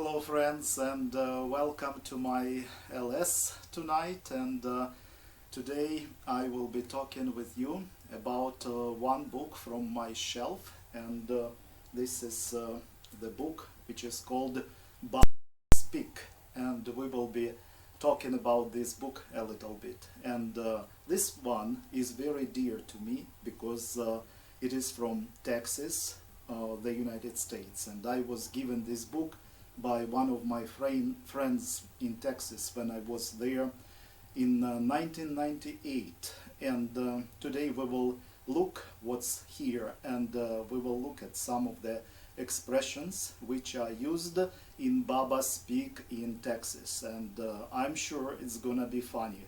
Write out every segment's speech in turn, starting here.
Hello friends, and welcome to my LS tonight. And today I will be talking with you about one book from my shelf, and this is the book which is called Baba Speak, and we will be talking about this book a little bit. And this one is very dear to me because it is from Texas, the United States, and I was given this book by one of my friends in Texas when I was there in 1998. And today we will look what's here, and we will look at some of the expressions which are used in Baba Speak in Texas, and I'm sure it's gonna be funny.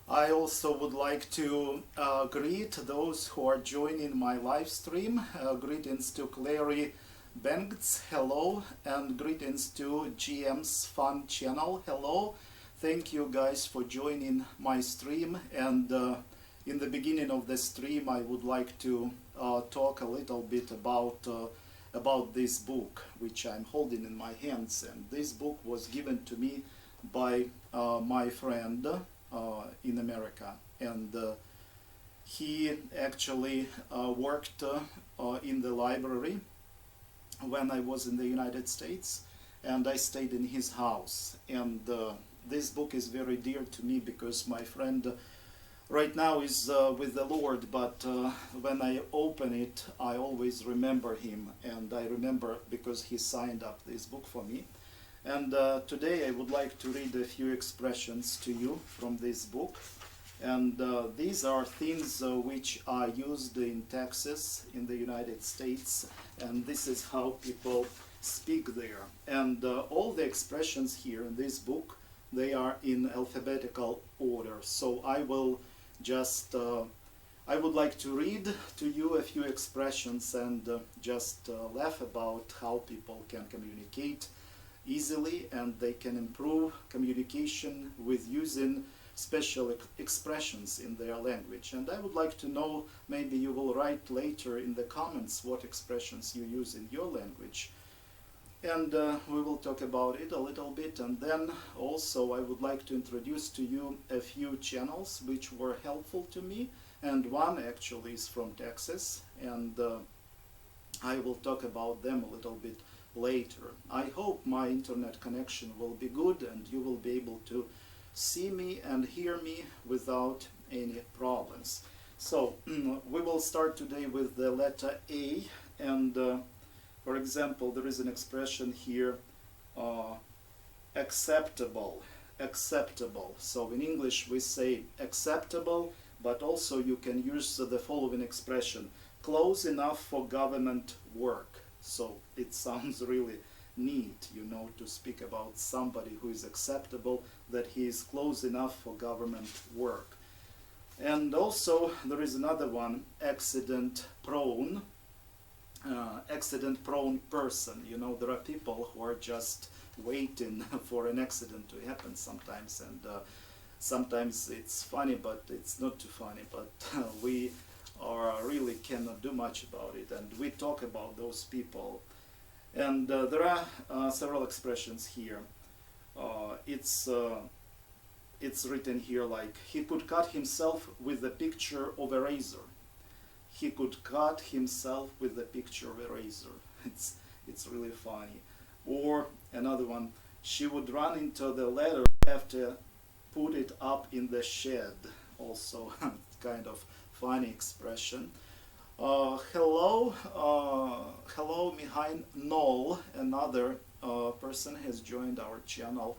I also would like to greet those who are joining my live stream. Greetings to Clary Bengts, hello, and greetings to GM's Fun Channel, hello. Thank you guys for joining my stream. And in the beginning of the stream, I would like to talk a little bit about this book which I'm holding in my hands. And this book was given to me by my friend in America, and he actually worked in the library when I was in the United States, and I stayed in his house. And this book is very dear to me because my friend right now is with the Lord, but when I open it, I always remember him, and I remember because he signed up this book for me. And today I would like to read a few expressions to you from this book. And these are things which are used in Texas, in the United States, and this is how people speak there. And all the expressions here in this book, they are in alphabetical order. So I will just, I would like to read to you a few expressions and just laugh about how people can communicate easily, and they can improve communication with using special expressions in their language. And I would like to know, maybe you will write later in the comments what expressions you use in your language, and we will talk about it a little bit. And then also I would like to introduce to you a few channels which were helpful to me, and one actually is from Texas, and I will talk about them a little bit later. I hope my internet connection will be good and you will be able to see me and hear me without any problems. So we will start today with the letter A, and for example, there is an expression here, acceptable. Acceptable. So in English we say acceptable, but also you can use the following expression: close enough for government work. So it sounds really neat, you know, to speak about somebody who is acceptable, that he is close enough for government work. And also there is another one, accident prone. Accident prone person. You know, there are people who are just waiting for an accident to happen sometimes, and sometimes it's funny, but it's not too funny, but we really cannot do much about it, and we talk about those people. And there are several expressions here. It's written here like, he could cut himself with the picture of a razor. He could cut himself with the picture of a razor. It's really funny. Or another one, she would run into the ladder after put it up in the shed. Also kind of funny expression. Hello, Mihail Noll, another person has joined our channel.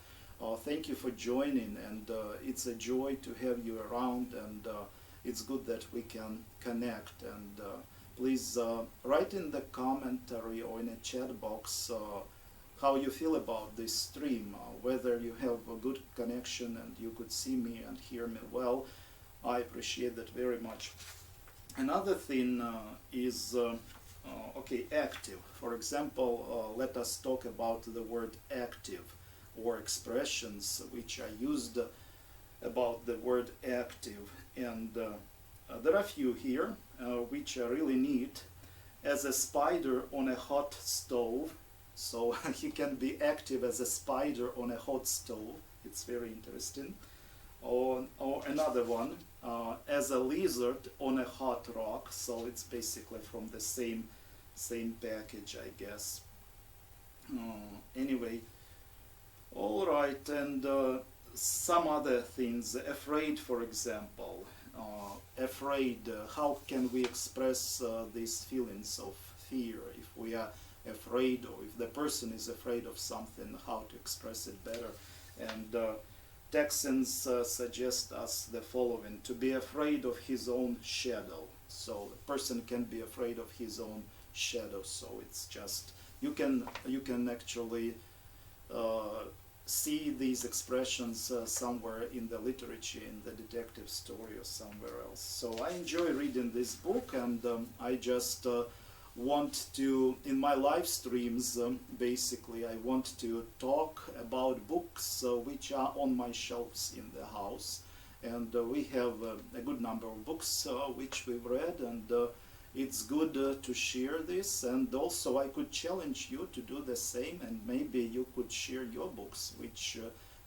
Thank you for joining, and it's a joy to have you around, and it's good that we can connect. And please write in the commentary or in a chat box how you feel about this stream, whether you have a good connection and you could see me and hear me well, I appreciate that very much. Another thing is okay, active. For example, let us talk about the word active, or expressions which are used about the word active. And there are a few here which are really neat. As a spider on a hot stove. So he can be active as a spider on a hot stove. It's very interesting. Or another one, as a lizard on a hot rock. So it's basically from the same package, I guess. Anyway, all right, and some other things. Afraid, for example. Afraid. How can we express these feelings of fear if we are afraid, or if the person is afraid of something? How to express it better? And Texans suggest us the following: to be afraid of his own shadow. So a person can be afraid of his own shadow. So it's just you can actually see these expressions somewhere in the literature, in the detective story, or somewhere else. So I enjoy reading this book, and I just want to, in my live streams, basically, I want to talk about books which are on my shelves in the house. And we have a good number of books which we've read, and it's good to share this. And also I could challenge you to do the same, and maybe you could share your books which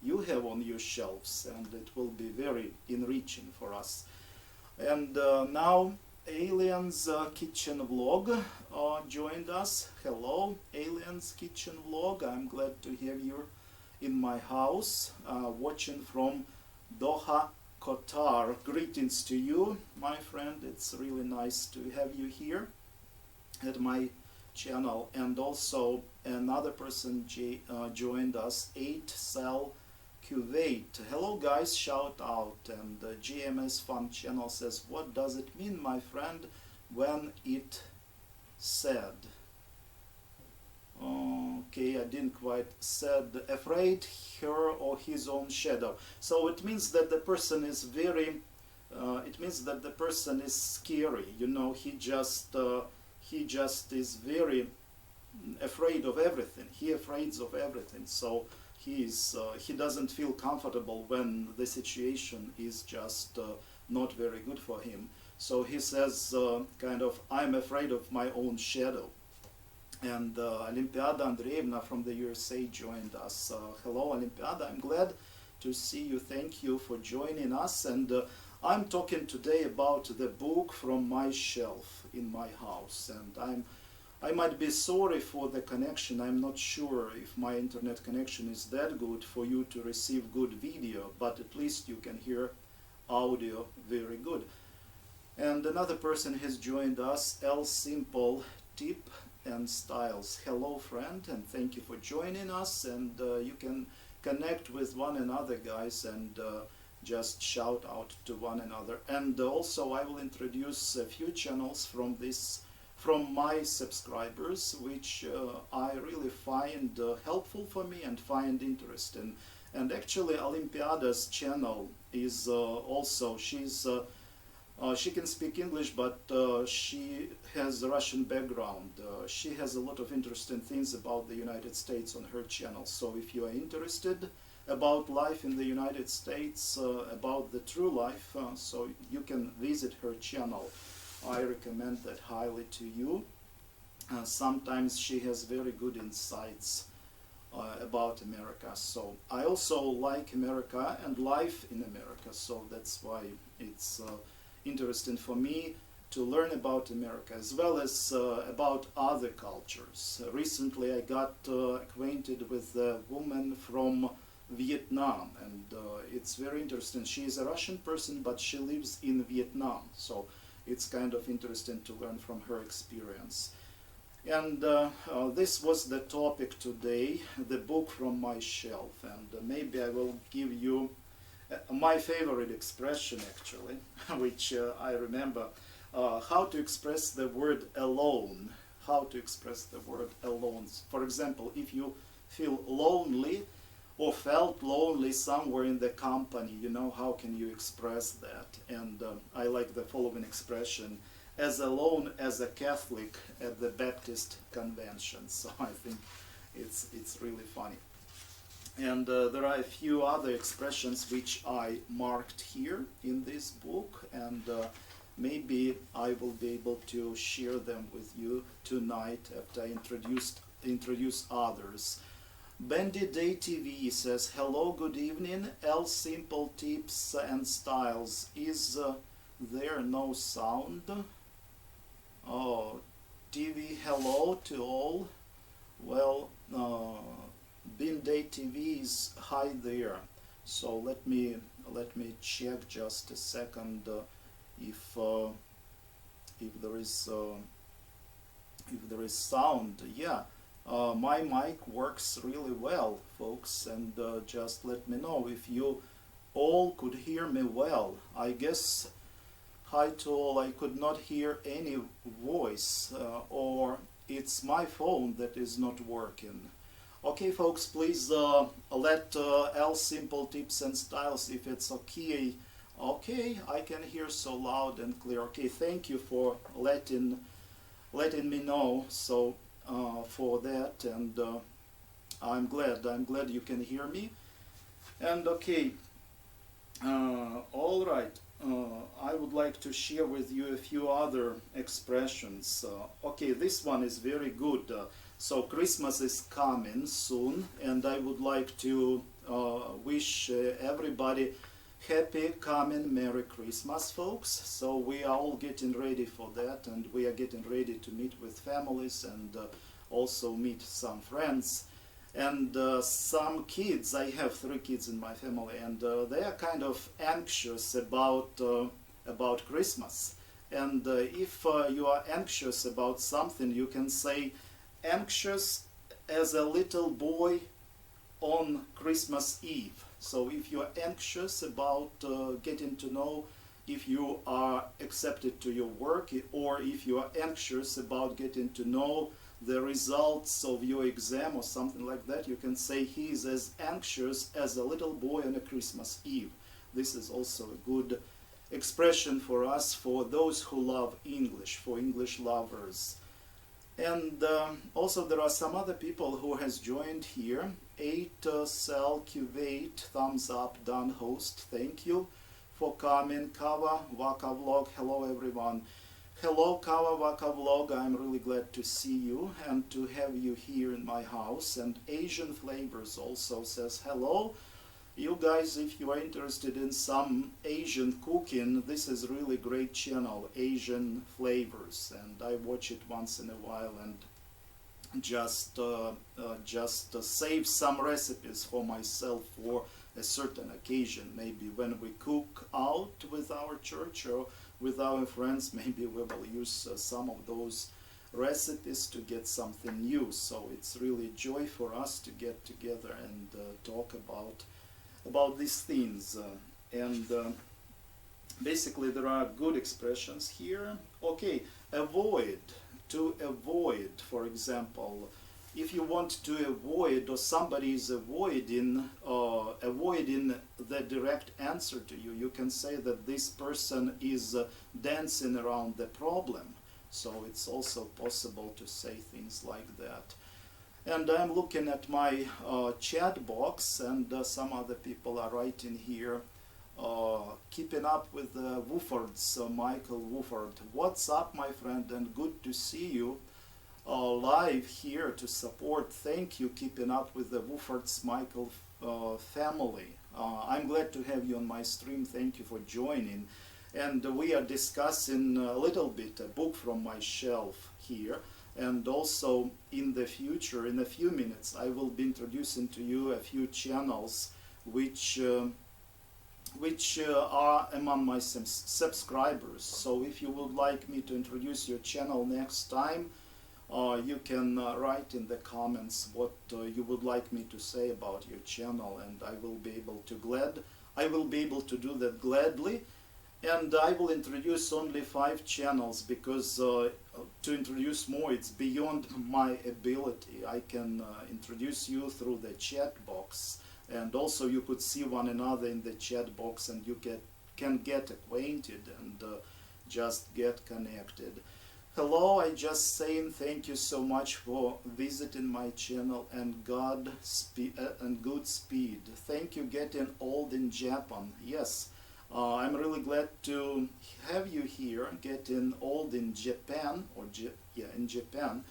you have on your shelves, and it will be very enriching for us. And now Alien's Kitchen Vlog joined us. Hello, Alien's Kitchen Vlog. I'm glad to have you in my house, watching from Doha, Qatar. Greetings to you, my friend. It's really nice to have you here at my channel. And also another person joined us, 8Cell Kuwait. Hello guys, shout out. And GMS Fun Channel says, what does it mean, my friend, when it said? Okay, I didn't quite said afraid her or his own shadow. So it means that the person is very it means that the person is scary, you know. He just is very afraid of everything. He afraid of everything. So he doesn't feel comfortable when the situation is just not very good for him. So he says kind of, I'm afraid of my own shadow. And Olimpiada Andreevna from the USA joined us. Hello, Olimpiada. I'm glad to see you. Thank you for joining us. And I'm talking today about the book from my shelf in my house. And I might be sorry for the connection. I'm not sure if my internet connection is that good for you to receive good video, but at least you can hear audio very good. And another person has joined us, L Simple Tip and Styles. Hello friend, and thank you for joining us. And you can connect with one another, guys, and just shout out to one another. And also I will introduce a few channels from my subscribers, which I really find helpful for me and find interesting. And actually Olimpiada's channel is also, she can speak English, but she has a Russian background. She has a lot of interesting things about the United States on her channel. So if you are interested about life in the United States, about the true life, so you can visit her channel. I recommend that highly to you. Sometimes she has very good insights about America. So I also like America and life in America. So that's why it's interesting for me to learn about America, as well as about other cultures. Recently I got acquainted with a woman from Vietnam, and it's very interesting. She is a Russian person, but she lives in Vietnam, so it's kind of interesting to learn from her experience. And this was the topic today, the book from my shelf. And maybe I will give you my favorite expression, actually, which I remember, how to express the word alone. How to express the word alone. For example, if you feel lonely, or felt lonely somewhere in the company, how can you express that? And I like the following expression: as alone as a Catholic at the Baptist convention. So I think it's really funny. And there are a few other expressions which I marked here in this book, and maybe I will be able to share them with you tonight after I introduce others. Bendy Day TV says, hello, good evening. L Simple Tips and Styles. Is there no sound? Oh, TV, hello to all. Well, Day TV is hi there. So let me check just a second if there is sound. Yeah. My mic works really well, folks, and just let me know if you all could hear me well. I guess, hi to all, I could not hear any voice, or it's my phone that is not working. Okay, folks, please let L Simple Tips and Styles, if it's okay. Okay, I can hear so loud and clear. Okay, thank you for letting me know. So for that, and I'm glad you can hear me. And okay, all right. I would like to share with you a few other expressions. Okay, this one is very good. So Christmas is coming soon, and I would like to wish everybody happy coming Merry Christmas, folks. So we are all getting ready for that, and we are getting ready to meet with families and also meet some friends. And some kids, I have 3 kids in my family, and they are kind of anxious about Christmas. And if you are anxious about something, you can say anxious as a little boy on Christmas Eve. So if you are anxious about getting to know if you are accepted to your work, or if you are anxious about getting to know the results of your exam or something like that, you can say he is as anxious as a little boy on a Christmas Eve. This is also a good expression for us, for those who love English, for English lovers. And also there are some other people who has joined here. 8 Cell Cuvate, thumbs up, done host, thank you for coming. Kawa Waka Vlog, hello everyone. Hello Kawa Waka Vlog, I'm really glad to see you and to have you here in my house. And Asian Flavors also says hello. You guys, if you are interested in some Asian cooking, this is really great channel, Asian Flavors, and I watch it once in a while and just save some recipes for myself for a certain occasion. Maybe when we cook out with our church or with our friends, maybe we will use some of those recipes to get something new. So it's really joy for us to get together and talk about these things. And basically there are good expressions here. Okay, avoid. To avoid, for example, if you want to avoid, or somebody is avoiding the direct answer to you, you can say that this person is dancing around the problem. So it's also possible to say things like that. And I'm looking at my chat box, and some other people are writing here. Keeping up with the Woofords, Michael Wooford. What's up, my friend, and good to see you live here to support. Thank you, keeping up with the Woofords, Michael family. I'm glad to have you on my stream. Thank you for joining. And we are discussing a little bit a book from my shelf here. And also in the future, in a few minutes, I will be introducing to you a few channels which are among my subscribers. So if you would like me to introduce your channel next time, you can write in the comments what you would like me to say about your channel, and I will be able to do that gladly. And I will introduce only 5 channels, because to introduce more, it's beyond my ability. I can introduce you through the chat box. and also you could see one another in the chat box, and you can get acquainted and just get connected. Hello, I just saying thank you so much for visiting my channel, and and good speed. Thank you, getting old in Japan. Yes, I'm really glad to have you here, getting old in Japan, yeah, in Japan.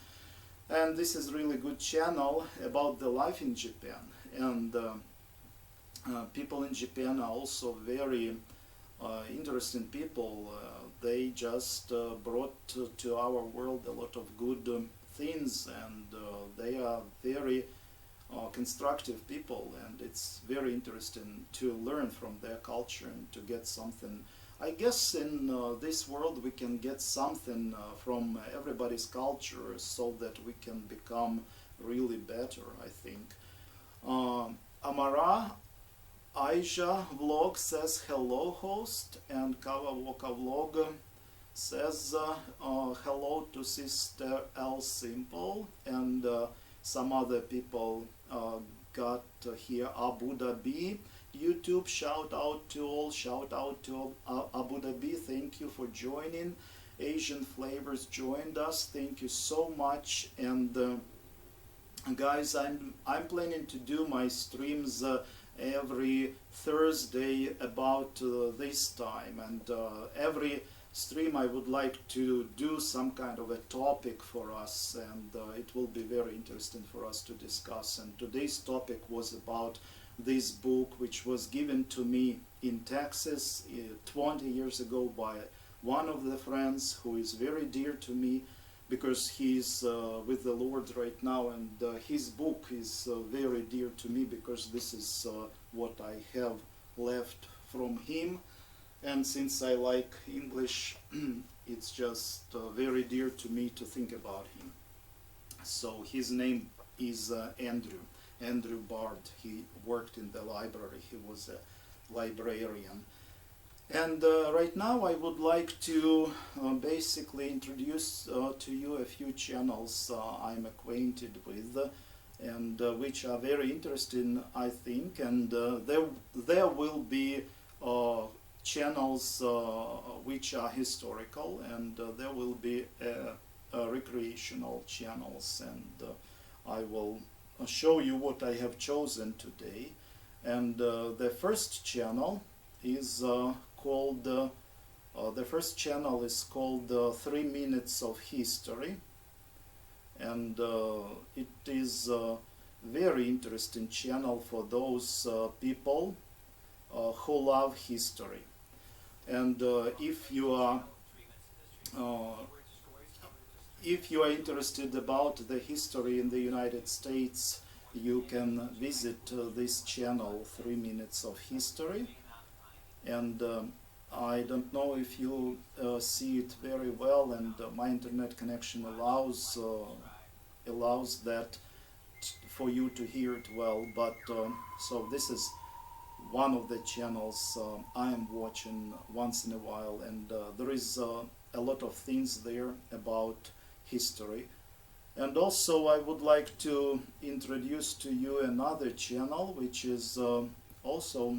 And this is really good channel about the life in Japan. And people in Japan are also very interesting people. They just brought to our world a lot of good things, and they are very constructive people, and it's very interesting to learn from their culture and to get something. I guess in this world we can get something from everybody's culture, so that we can become really better, I think. Amara Aisha Vlog says hello, host, and Kawawoka Vlog says hello to Sister L Simple, and some other people got here. Abu Dhabi YouTube, shout out to all, shout out to Abu Dhabi, thank you for joining. Asian Flavors joined us, thank you so much. And guys, I'm planning to do my streams every Thursday about this time, and every stream I would like to do some kind of a topic for us, and it will be very interesting for us to discuss. And today's topic was about this book, which was given to me in Texas 20 years ago by one of the friends who is very dear to me, because he's with the Lord right now, and his book is very dear to me, because this is what I have left from him. And since I like English, it's just very dear to me to think about him. So his name is Andrew Bard. He worked in the library, he was a librarian. And right now I would like to basically introduce to you a few channels I'm acquainted with, and which are very interesting, I think. And there will be channels which are historical, and there will be recreational channels, and I will show you what I have chosen today. And the first channel is called the first channel is called 3 Minutes of History, and it is a very interesting channel for those people who love history. And if you are interested about the history in the United States, you can visit this channel, 3 Minutes of History. And I don't know if you see it very well, and my internet connection allows that for you to hear it well. But so this is one of the channels I am watching once in a while, and there is a lot of things there about history. And also I would like to introduce to you another channel, which is also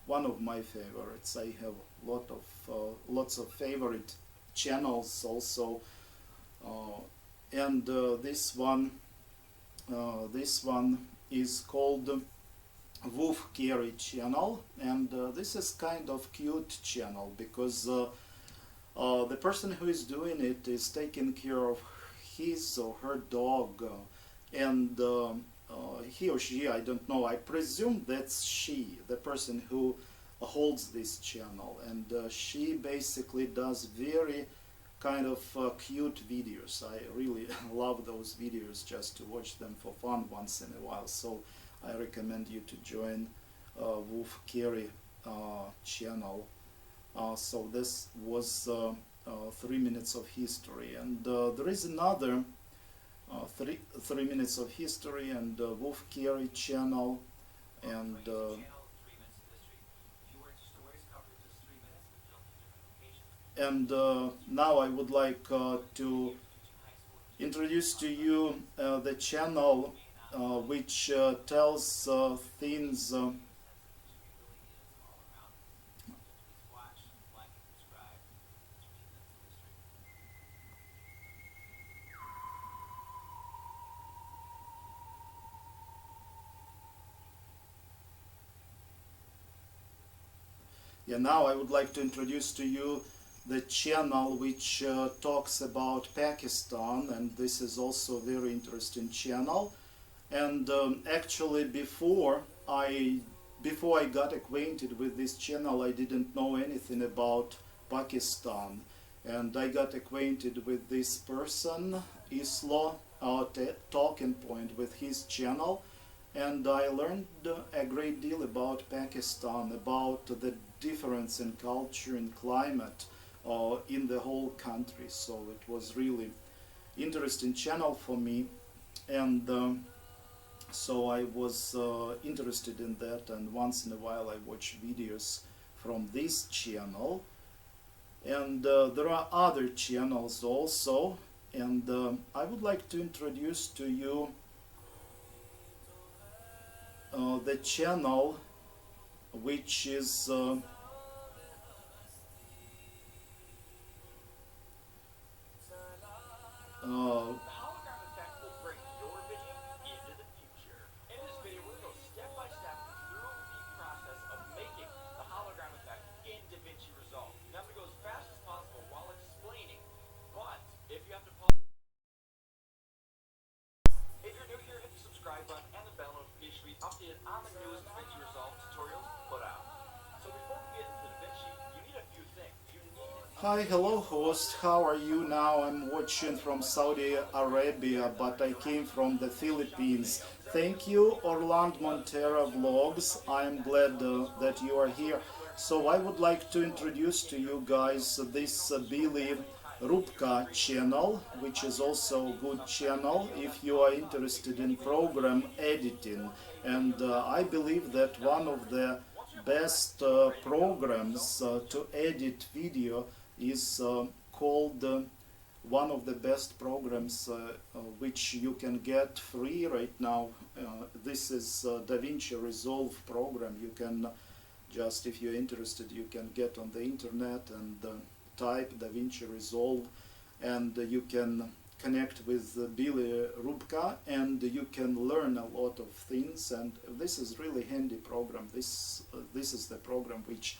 one of my favorites. I have lots of favorite channels also, and this one is called Wolf Carey channel, and this is kind of cute channel, because the person who is doing it is taking care of his or her dog, and he or she, I don't know, I presume that's she, the person who holds this channel, and she basically does very kind of cute videos. I really love those videos, just to watch them for fun once in a while. So I recommend you to join Wolf Carey channel. So this was 3 Minutes of History, and there is another 3 Minutes of History and Wolf Carey channel, and now I would like to introduce to you the channel which tells things. Yeah, now I would like to introduce to you the channel which talks about Pakistan, and this is also a very interesting channel. And actually, before I got acquainted with this channel, I didn't know anything about Pakistan, and I got acquainted with this person, Islo, Talking Point, with his channel, and I learned a great deal about Pakistan, about the difference in culture and climate in the whole country. So it was really interesting channel for me, and so I was interested in that, and once in a while I watch videos from this channel. And there are other channels also, and I would like to introduce to you the channel which is hologram effect will bring your video into the future. In this video, we're going to go step by step through the process of making the hologram effect in DaVinci Resolve. Now, I'm going to go as fast as possible while explaining, but if you have to pause, if you're new here, hit the subscribe button and the bell notification to be updated on the newest DaVinci Resolve tutorials put out. So before we get into DaVinci, you need a few things. Hi, hello host, how are you now? I'm watching from Saudi Arabia, but I came from the Philippines. Thank you, Orlando Montero Vlogs. I'm glad that you are here. So I would like to introduce to you guys this Billy Rubka channel, which is also a good channel if you are interested in program editing. And I believe that one of the best programs to edit video is called one of the best programs which you can get free right now. This is DaVinci Resolve program. You can just, if you're interested, you can get on the internet and type DaVinci Resolve, and you can connect with Billy Rubka, and you can learn a lot of things. And this is really handy program. This is the program which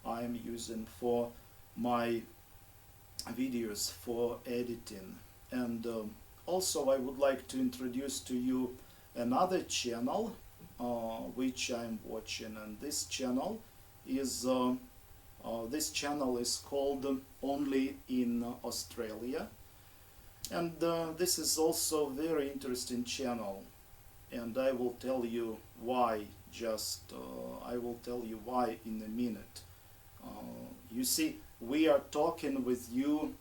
I am using for my videos for editing. And also I would like to introduce to you another channel which I'm watching, and this channel is called Only in Australia, and this is also a very interesting channel, and I will tell you why. I will tell you why in a minute. You see, we are talking with you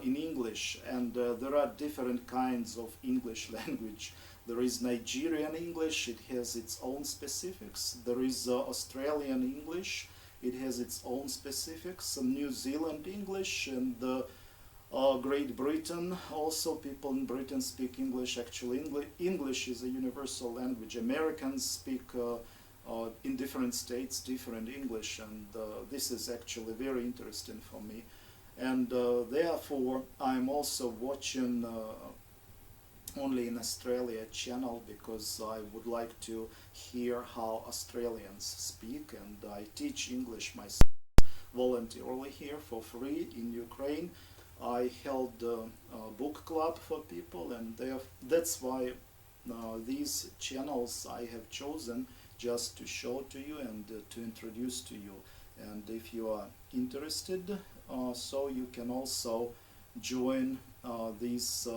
in English, and there are different kinds of English language. There is Nigerian English, it has its own specifics. There is Australian English, it has its own specifics. New Zealand English, and Great Britain, also people in Britain speak English. Actually, English is a universal language. Americans speak in different states different English, and this is actually very interesting for me. And therefore I'm also watching Only in Australia channel, because I would like to hear how Australians speak, and I teach English myself voluntarily here for free in Ukraine. I held a book club for people, and that's why these channels I have chosen just to show to you and to introduce to you. And if you are interested, so you can also join these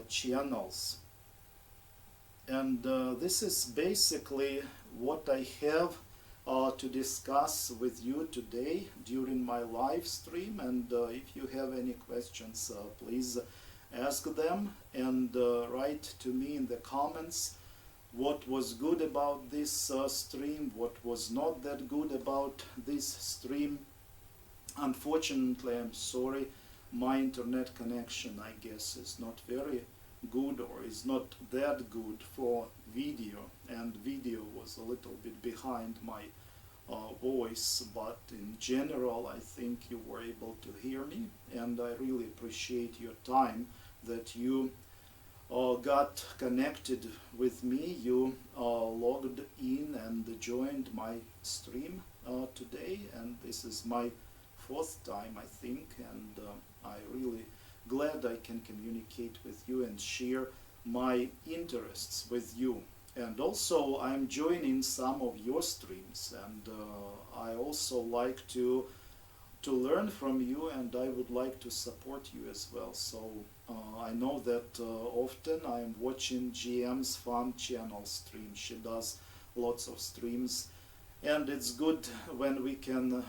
channels. And this is basically what I have to discuss with you today during my live stream. And if you have any questions, please ask them, and write to me in the comments what was good about this stream, what was not that good about this stream. Unfortunately, I'm sorry, my internet connection, I guess, is not very good or is not that good for video, and video was a little bit behind my voice, but in general I think you were able to hear me, and I really appreciate your time that you got connected with me. You logged in and joined my stream today, and this is my fourth time, I think, and I really glad I can communicate with you and share my interests with you. And also I'm joining some of your streams, and I also like to learn from you, and I would like to support you as well. So I know that often I'm watching GM's Fun channel stream. She does lots of streams, and it's good when we can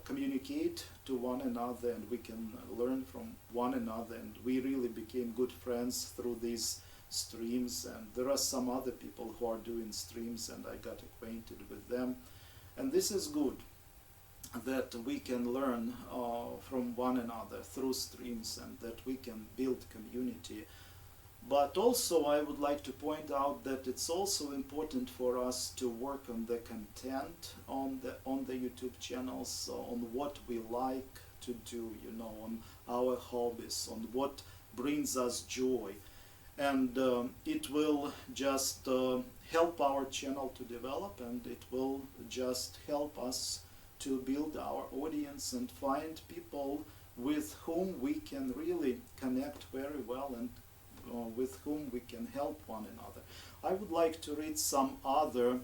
communicate to one another and we can learn from one another, and we really became good friends through these streams. And there are some other people who are doing streams, and I got acquainted with them, and this is good that we can learn from one another through streams, and that we can build community. But also I would like to point out that it's also important for us to work on the content on the YouTube channels, on what we like to do, you know, on our hobbies, on what brings us joy. And it will just help our channel to develop, and it will just help us to build our audience and find people with whom we can really connect very well, and with whom we can help one another. I would like to read some other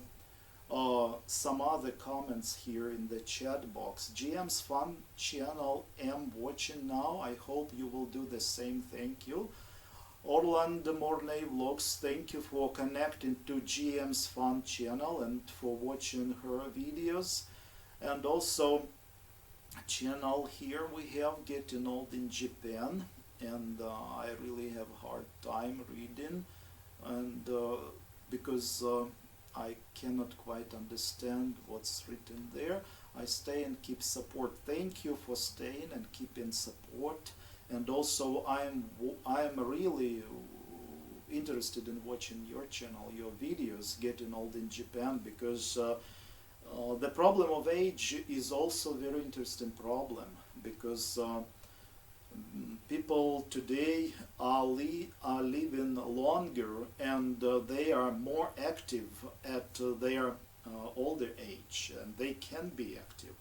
comments here in the chat box. GM's Fun channel am watching now. I hope you will do the same. Thank you. Orlando Mornay Vlogs, thank you for connecting to GM's Fun channel and for watching her videos. And also channel here we have Getting Old in Japan, and I really have a hard time reading, and because I cannot quite understand what's written there. I stay and keep support. Thank you for staying and keeping support. And also I'm really interested in watching your channel, your videos, Getting Old in Japan, because the problem of age is also a very interesting problem, because people today are living longer, and they are more active at their older age, and they can be active.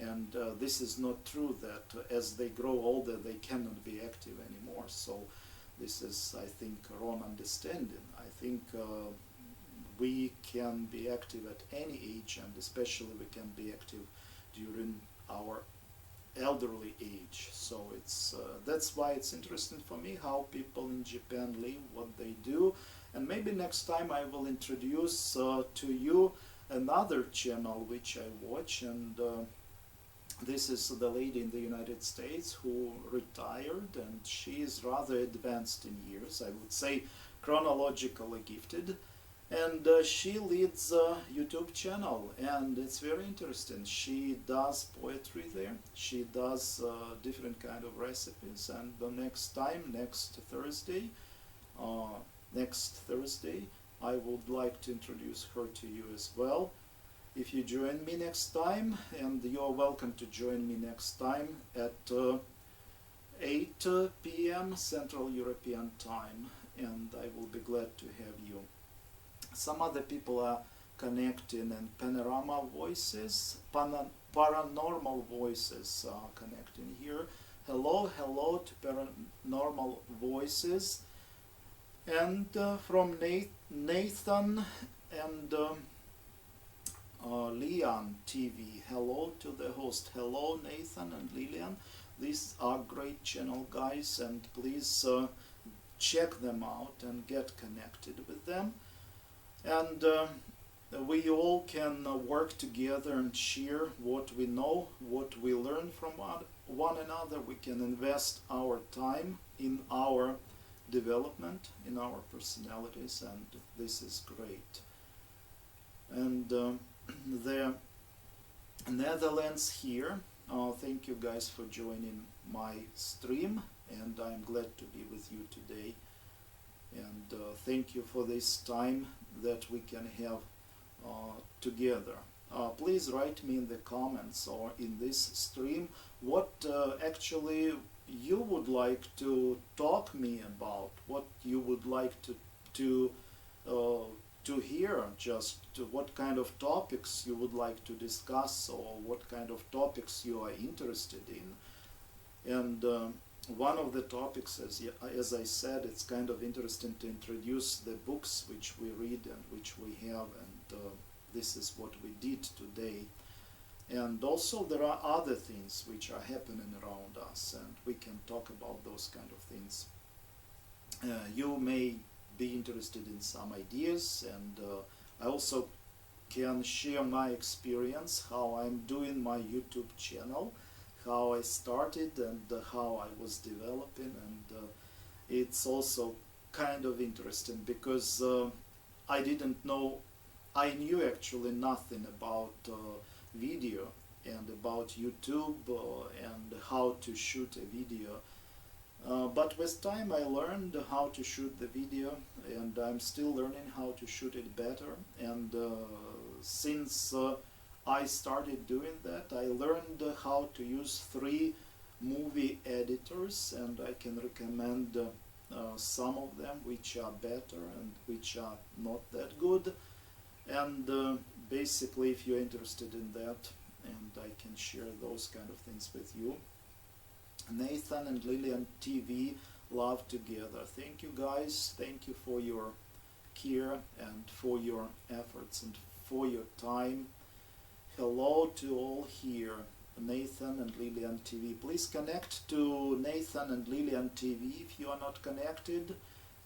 And this is not true that as they grow older they cannot be active anymore. So this is, I think, a wrong understanding. I think we can be active at any age, and especially we can be active during our elderly age. So it's that's why it's interesting for me how people in Japan live, what they do. And maybe next time I will introduce to you another channel which I watch, and this is the lady in the United States who retired, and she is rather advanced in years, I would say chronologically gifted, and she leads a YouTube channel, and it's very interesting. She does poetry there, she does different kind of recipes, and the next Thursday I would like to introduce her to you as well. If you join me next time, and you're welcome to join me next time at 8 p.m. Central European Time, and I will be glad to have you. Some other people are connecting, and Panorama Voices, Paranormal Voices are connecting here. Hello to Paranormal Voices. And from Nathan and Leon TV, hello to the host. Hello Nathan and Lillian. These are great channel, guys, and please check them out and get connected with them. And we all can work together and share what we know, what we learn from one another. We can invest our time in our development, in our personalities, and this is great. And the Netherlands here, thank you guys for joining my stream, and I'm glad to be with you today. And thank you for this time that we can have together. Please write me in the comments or in this stream what actually you would like to talk me about, what you would like to hear, just what kind of topics you would like to discuss, or what kind of topics you are interested in. And one of the topics, as I said, it's kind of interesting to introduce the books which we read and which we have, and this is what we did today. And also there are other things which are happening around us, and we can talk about those kind of things. You may be interested in some ideas, and I also can share my experience, how I'm doing my YouTube channel, how I started and how I was developing, and it's also kind of interesting because I didn't know, I knew actually nothing about video and about YouTube and how to shoot a video. But with time I learned how to shoot the video, and I'm still learning how to shoot it better. And since I started doing that, I learned how to use 3 movie editors, and I can recommend some of them which are better and which are not that good. And basically, if you're interested in that, and I can share those kind of things with you. Nathan and Lillian TV Love Together. Thank you guys, thank you for your care and for your efforts and for your time. Hello to all here, Nathan and Lillian TV. Please connect to Nathan and Lillian TV if you are not connected,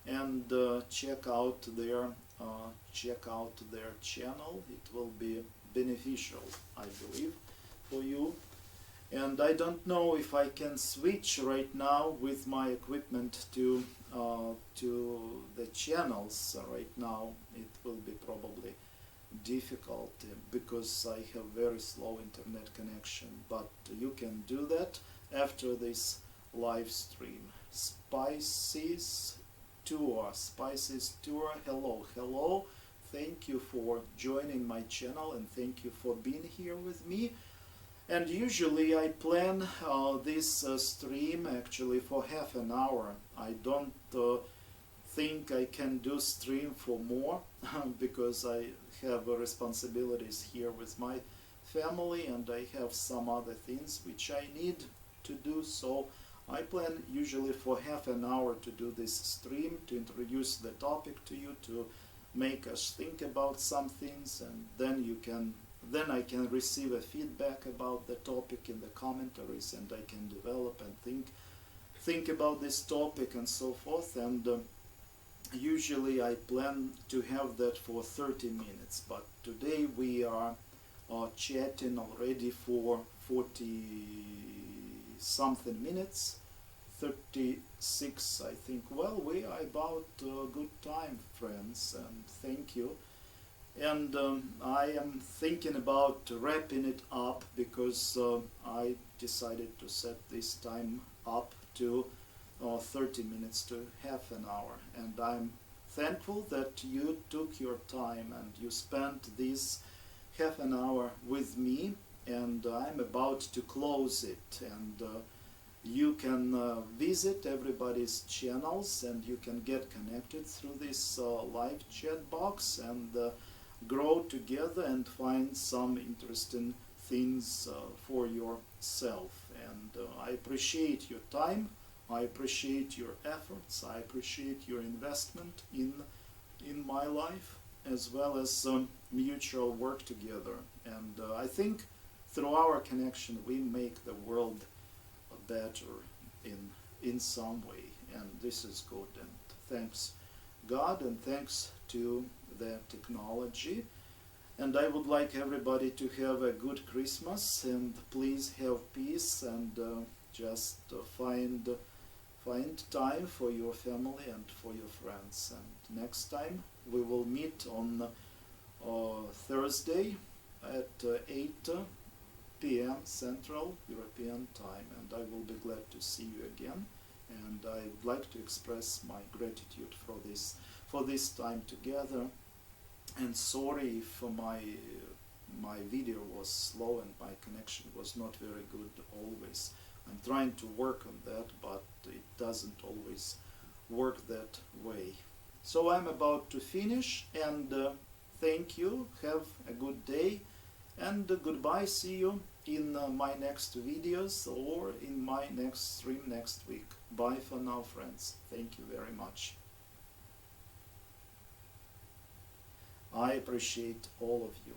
and check out their channel. It will be beneficial, I believe, for you. And I don't know if I can switch right now with my equipment to the channels right now. It will be probably difficult because I have very slow internet connection, but you can do that after this live stream. Spices Tour, hello, thank you for joining my channel, and thank you for being here with me. And usually I plan this stream actually for half an hour. I don't think I can do stream for more because I have responsibilities here with my family, and I have some other things which I need to do. So I plan usually for half an hour to do this stream, to introduce the topic to you, to make us think about some things, and then I can receive a feedback about the topic in the commentaries, and I can develop and think about this topic and so forth. And usually I plan to have that for 30 minutes, but today we are chatting already for 40 something minutes, 36 I think. Well, we are about good time, friends, and thank you. And I am thinking about wrapping it up because I decided to set this time up to 30 minutes to half an hour. And I'm thankful that you took your time and you spent this half an hour with me. And I'm about to close it. And you can visit everybody's channels, and you can get connected through this live chat box, and grow together and find some interesting things for yourself. And I appreciate your time, I appreciate your efforts, I appreciate your investment in my life, as well as mutual work together. And I think through our connection we make the world better in some way, and this is good. And thanks God, and thanks to the technology. And I would like everybody to have a good Christmas, and please have peace, and just find time for your family and for your friends. And next time we will meet on Thursday at 8 p.m. Central European Time, and I will be glad to see you again. and I would like to express my gratitude for this time together. And sorry if my video was slow and my connection was not very good always. I'm trying to work on that, but it doesn't always work that way. So I'm about to finish, and thank you, have a good day, and goodbye, see you in my next videos or in my next stream next week. Bye for now, friends. Thank you very much. I appreciate all of you.